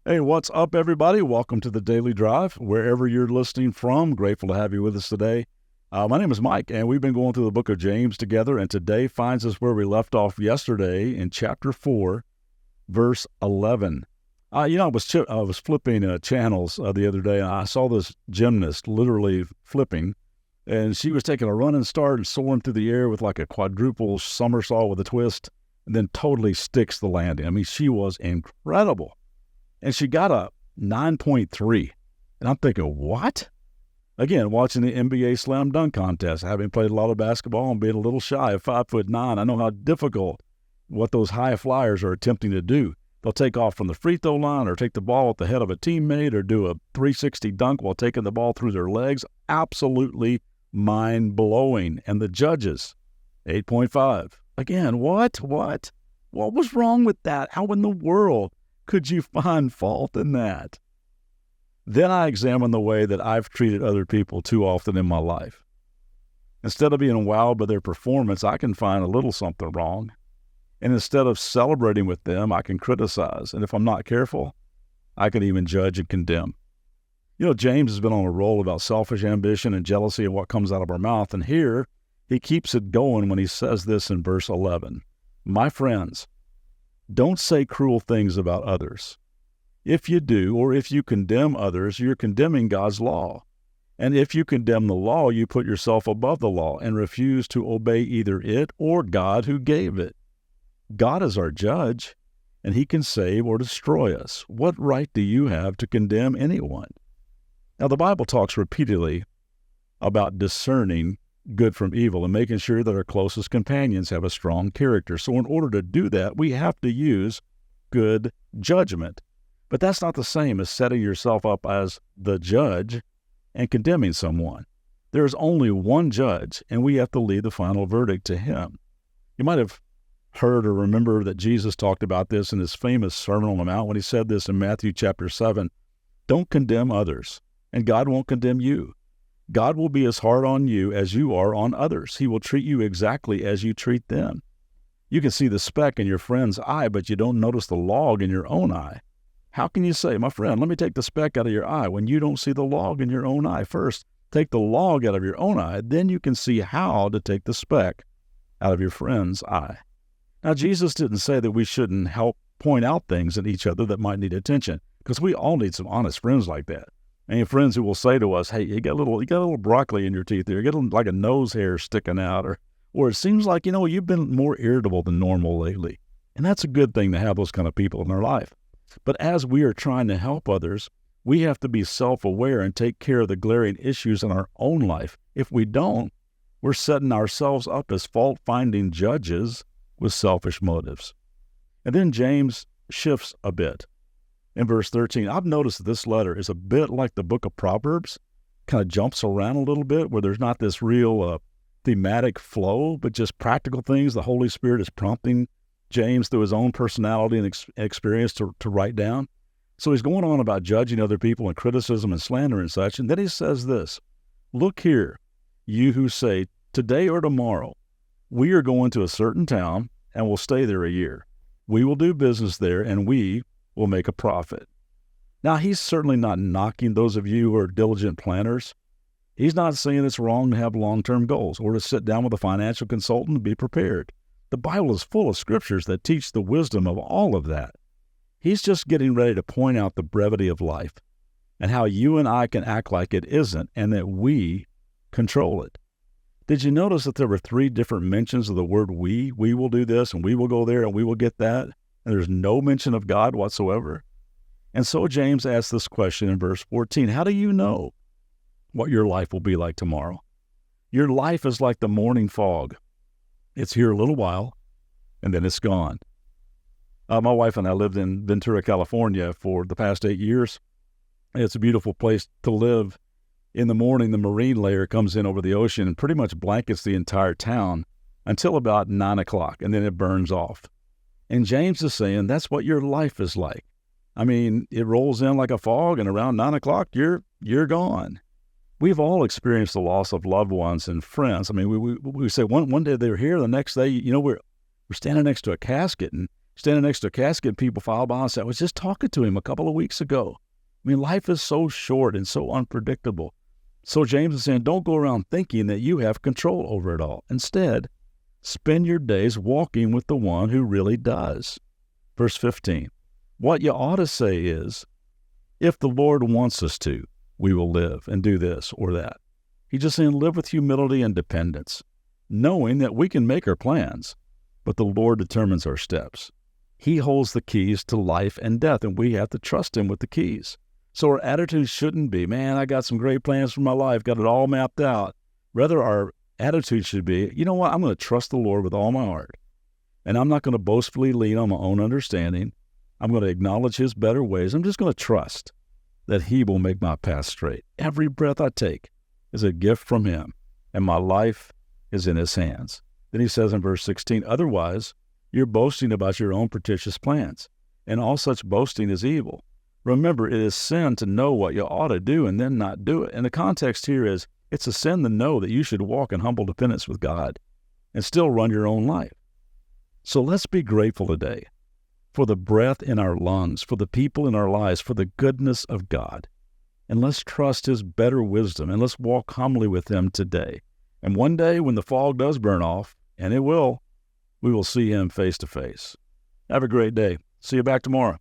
Hey, what's up, everybody? Welcome to the Daily Drive, wherever you're listening from. Grateful to have you with us today. My name is Mike, and we've been going through the book of James together, and today finds us where we left off yesterday in chapter 4, verse 11. I was flipping channels the other day, and I saw this gymnast literally flipping, and she was taking a running start and soaring through the air with like a quadruple somersault with a twist, and then totally sticks the landing. I mean, she was incredible. And she got a 9.3. And I'm thinking, what? Again, watching the NBA slam dunk contest, having played a lot of basketball and being a little shy of 5'9", I know how difficult what those high flyers are attempting to do. They'll take off from the free throw line or take the ball at the head of a teammate or do a 360 dunk while taking the ball through their legs. Absolutely mind-blowing. And the judges, 8.5. Again, what? What was wrong with that? How in the world could you find fault in that? Then I examine the way that I've treated other people too often in my life. Instead of being wowed by their performance, I can find a little something wrong. And instead of celebrating with them, I can criticize. And if I'm not careful, I can even judge and condemn. You know, James has been on a roll about selfish ambition and jealousy and what comes out of our mouth. And here, he keeps it going when he says this in verse 11. My friends, don't say cruel things about others. If you do, or if you condemn others, you're condemning God's law. And if you condemn the law, you put yourself above the law and refuse to obey either it or God who gave it. God is our judge, and he can save or destroy us. What right do you have to condemn anyone? Now, the Bible talks repeatedly about discerning good from evil and making sure that our closest companions have a strong character. So in order to do that, we have to use good judgment. But that's not the same as setting yourself up as the judge and condemning someone. There is only one judge, and we have to leave the final verdict to him. You might have heard or remember that Jesus talked about this in his famous Sermon on the Mount when he said this in Matthew chapter 7. Don't condemn others, and God won't condemn you. God will be as hard on you as you are on others. He will treat you exactly as you treat them. You can see the speck in your friend's eye, but you don't notice the log in your own eye. How can you say, my friend, let me take the speck out of your eye when you don't see the log in your own eye? First, take the log out of your own eye, then you can see how to take the speck out of your friend's eye. Now, Jesus didn't say that we shouldn't help point out things in each other that might need attention, because we all need some honest friends like that. And friends who will say to us, hey, you got a little broccoli in your teeth there, you got like a nose hair sticking out, or it seems like, you've been more irritable than normal lately. And that's a good thing to have those kind of people in our life. But as we are trying to help others, we have to be self-aware and take care of the glaring issues in our own life. If we don't, we're setting ourselves up as fault-finding judges with selfish motives. And then James shifts a bit. In verse 13, I've noticed that this letter is a bit like the book of Proverbs, kind of jumps around a little bit where there's not this real thematic flow, but just practical things the Holy Spirit is prompting James through his own personality and experience to write down. So he's going on about judging other people and criticism and slander and such, and then he says this, look here, you who say, today or tomorrow, we are going to a certain town and will stay there a year. We will do business there, and we will make a profit. Now, he's certainly not knocking those of you who are diligent planners. He's not saying it's wrong to have long-term goals or to sit down with a financial consultant and be prepared. The Bible is full of scriptures that teach the wisdom of all of that. He's just getting ready to point out the brevity of life and how you and I can act like it isn't and that we control it. Did you notice that there were 3 different mentions of the word we? We will do this and we will go there and we will get that. And there's no mention of God whatsoever. And so James asks this question in verse 14. How do you know what your life will be like tomorrow? Your life is like the morning fog. It's here a little while, and then it's gone. My wife and I lived in Ventura, California for the past 8 years. It's a beautiful place to live. In the morning, the marine layer comes in over the ocean and pretty much blankets the entire town until about 9 o'clock, and then it burns off. And James is saying that's what your life is like. I mean, it rolls in like a fog, and around 9 o'clock, you're gone. We've all experienced the loss of loved ones and friends. I mean, we say one day they're here, the next day, we're standing next to a casket, and standing next to a casket, people file by and say, I was just talking to him a couple of weeks ago. I mean, life is so short and so unpredictable. So James is saying, don't go around thinking that you have control over it all. Instead, spend your days walking with the one who really does. Verse 15, what you ought to say is, if the Lord wants us to, we will live and do this or that. He's just saying live with humility and dependence, knowing that we can make our plans, but the Lord determines our steps. He holds the keys to life and death, and we have to trust him with the keys. So our attitude shouldn't be, man, I got some great plans for my life, got it all mapped out. Rather, our attitude should be, you know what, I'm going to trust the Lord with all my heart. And I'm not going to boastfully lean on my own understanding. I'm going to acknowledge his better ways. I'm just going to trust that he will make my path straight. Every breath I take is a gift from him, and my life is in his hands. Then he says in verse 16, otherwise, you're boasting about your own pretentious plans, and all such boasting is evil. Remember, it is sin to know what you ought to do and then not do it. And the context here is, it's a sin to know that you should walk in humble dependence with God and still run your own life. So let's be grateful today for the breath in our lungs, for the people in our lives, for the goodness of God. And let's trust his better wisdom, and let's walk humbly with him today. And one day when the fog does burn off, and it will, we will see him face to face. Have a great day. See you back tomorrow.